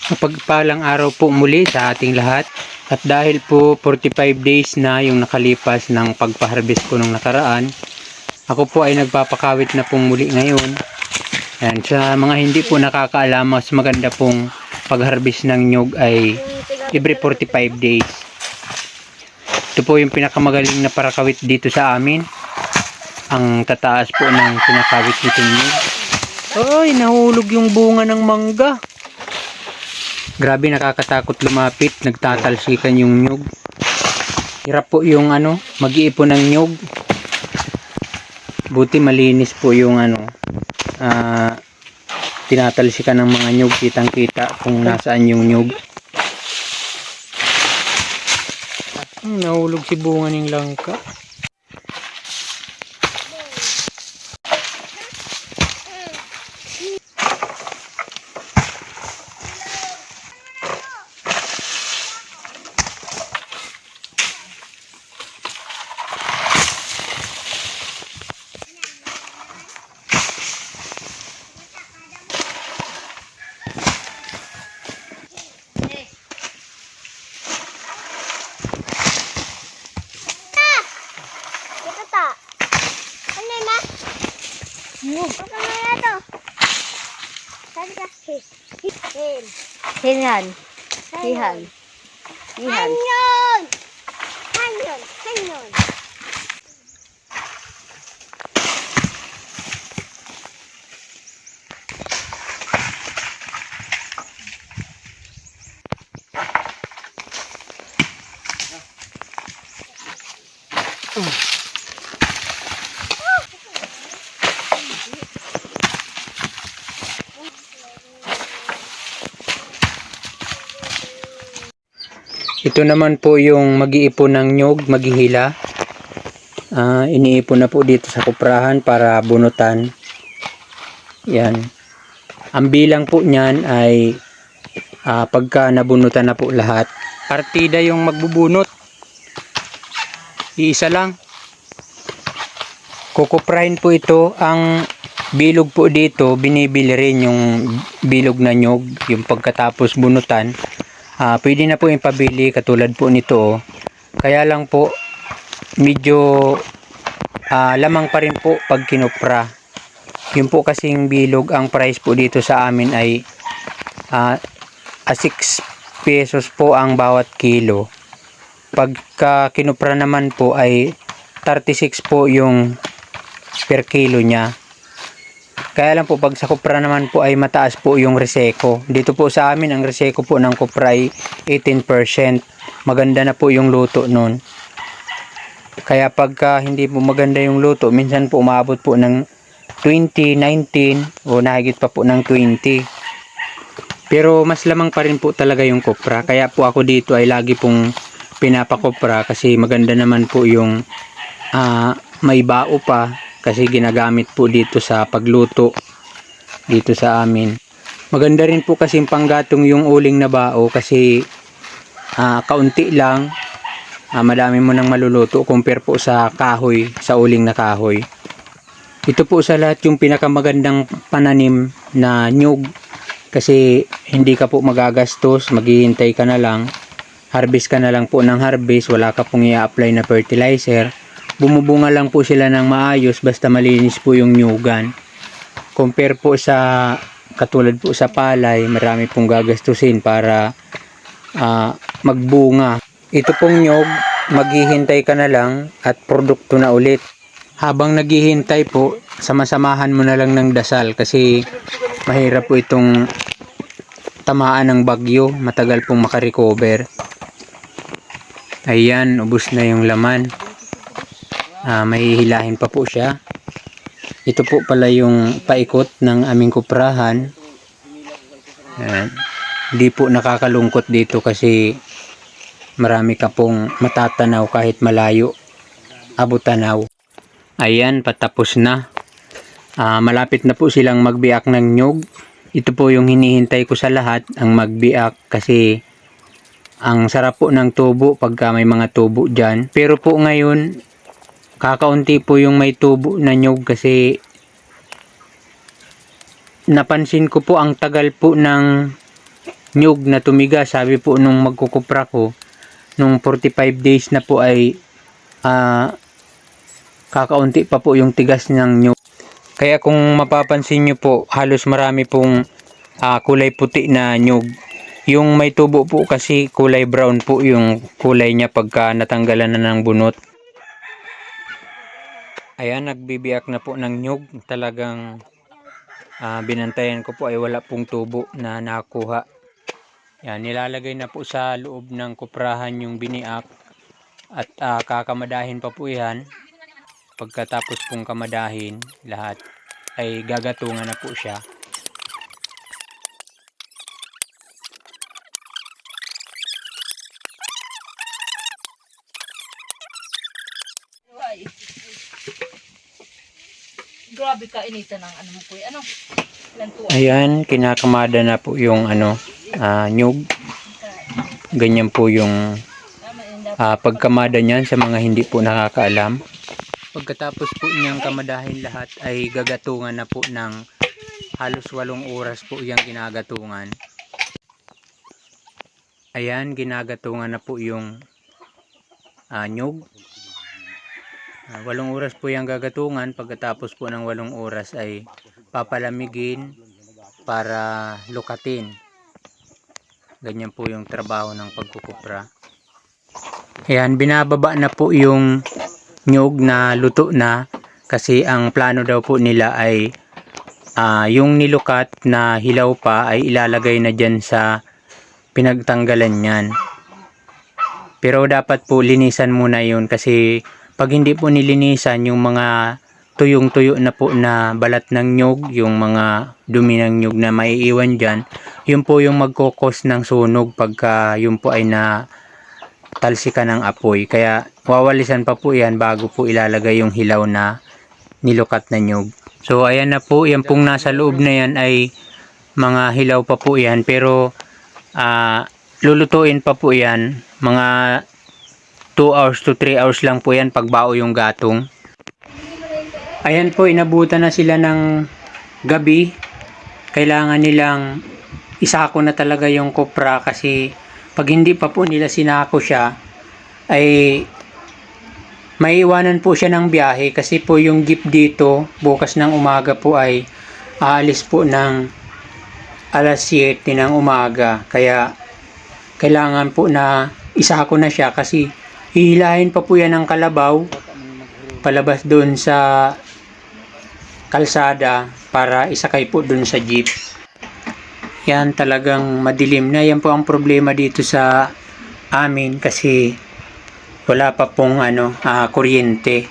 Mapagpalang araw po muli sa ating lahat. At dahil po 45 days na yung nakalipas ng pagpa-harvest ko nung nakaraan, ako po ay nagpapakawit na pong muli ngayon. Ayan, sa mga hindi po nakakaalam, mas maganda pong pag-harvest ng nyug ay every 45 days. Ito po yung pinakamagaling na parakawit dito sa amin. Ang tataas po ng pinakawit nitong nyug. Ay, nahulog yung bunga ng mangga. Grabe, nakakatakot lumapit. Nagtatalsikan yung nyug. Hirap po yung mag-iipon ng nyug. Buti malinis po yung tinatalsikan ng mga nyug. Kitang kita kung nasaan yung nyug. Nahulog si bunga ng langka. Hinhan. Hihan. Hihan. Hanyon! Hanyon! Hanyon! Ito naman po yung mag-iipon ng nyug, maghihila. Iniipon na po dito sa kuprahan para bunutan. Yan. Ang bilang po niyan ay pagka nabunutan na po lahat. Partida yung magbubunot. Iisa lang. Kukuprahin po ito. Ang bilog po dito, binibili rin yung bilog na nyug. Yung pagkatapos bunutan. Pwede na po yung pabili katulad po nito. Kaya lang po medyo lamang pa rin po pag kinupra. Yung po kasing bilog, ang price po dito sa amin ay 6 pesos po ang bawat kilo. Pagka kinupra naman po ay 36 po yung per kilo nya. Kaya lang po pag sa kupra naman po ay mataas po yung reseko. Dito po sa amin ang reseko po ng kupra ay 18%. Maganda na po yung luto nun. Kaya pagka hindi po maganda yung luto, minsan po umabot po ng 20, 19 o nahigit pa po ng 20. Pero mas lamang pa rin po talaga yung kupra. Kaya po ako dito ay lagi pong pinapakupra kasi maganda naman po yung may bao pa. Kasi ginagamit po dito sa pagluto dito sa amin. Maganda rin po kasi panggatong yung uling na bao kasi kaunti lang. Madami mo nang maluluto compare po sa kahoy, sa uling na kahoy. Ito po sa lahat yung pinakamagandang pananim na nyug kasi hindi ka po magagastos, maghihintay ka na lang. Harvest ka na lang po ng harvest, wala ka pong i-apply na fertilizer. Bumubunga lang po sila ng maayos basta malinis po yung nyugan. Compare po sa katulad po sa palay, marami pong gagastusin para magbunga. Ito pong nyug, maghihintay ka na lang at produkto na ulit. Habang naghihintay po, sama-samahan mo na lang ng dasal kasi mahirap po itong tamaan ng bagyo, matagal pong makarecover. Ayan, ubos na yung laman. May hilahin pa po siya. Ito po pala yung paikot ng aming kuprahan. Hindi po nakakalungkot dito kasi marami ka pong matatanaw kahit malayo. Abot-tanaw. Ayan, patapos na. Malapit na po silang magbiak ng nyug. Ito po yung hinihintay ko sa lahat, ang magbiak kasi ang sarap po ng tubo pagka may mga tubo dyan. Pero po ngayon, kakaunti po yung may tubo na nyug kasi napansin ko po ang tagal po ng nyug na tumigas. Sabi po nung magkukupra ko, nung 45 days na po ay kakaunti pa po yung tigas ng nyug. Kaya kung mapapansin nyo po, halos marami pong kulay puti na nyug. Yung may tubo po kasi kulay brown po yung kulay niya pagka natanggalan na ng bunot. Ayan, nagbibiyak na po ng nyug. Talagang binantayan ko po ay wala pong tubo na nakuha. Yan, nilalagay na po sa loob ng kuprahan yung biniak at kakamadahin pa po yan. Pagkatapos pong kamadahin lahat ay gagatungan na po siya. Grabe ka inita ng ano mo po. Ano? Ayan, kinakamada na po yung nyug. Ganyan po yung pagkamada niyan sa mga hindi po nakakaalam. Pagkatapos po niyang kamadahin lahat ay gagatungan na po ng halos 8 oras po yung ginagatungan. Ayan, ginagatungan na po yung nyug. 8 oras po yung gagatungan. Pagkatapos po ng 8 oras ay papalamigin para lukatin. Ganyan po yung trabaho ng pagkukupra. Ayan, binababa na po yung nyug na luto na kasi ang plano daw po nila ay yung nilukat na hilaw pa ay ilalagay na dyan sa pinagtanggalan yan. Pero dapat po linisan muna yun kasi pag hindi po nilinisan yung mga tuyong-tuyo na po na balat ng nyug, yung mga dumi ng nyug na maiiwan dyan, yun po yung magkokos ng sunog pagka yun po ay na talsika ng apoy. Kaya wawalisan pa po yan bago po ilalagay yung hilaw na nilukat na nyug. So ayan na po, yan pong nasa loob na yan ay mga hilaw pa po yan, pero lulutuin pa po yan. Mga 2 hours to 3 hours lang po yan pagbao yung gatong. Ayan po, inabutan na sila ng gabi. Kailangan nilang isako na talaga yung kopra kasi pag hindi pa po nila sinako siya ay maiiwanan po siya ng biyahe kasi po yung jeep dito bukas ng umaga po ay aalis po ng alas 7 ng umaga. Kaya kailangan po na isako na siya kasi hihilahin pa po yan ng kalabaw palabas doon sa kalsada para isakay po doon sa jeep. Yan, talagang madilim na. Yan po ang problema dito sa amin kasi wala pa pong kuryente.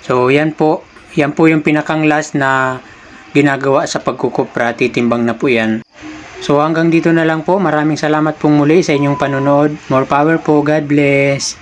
So yan po yung pinakang last na ginagawa sa pagkukupra. Titimbang na po yan. So hanggang dito na lang po. Maraming salamat pong muli sa inyong panonood. More power po. God bless.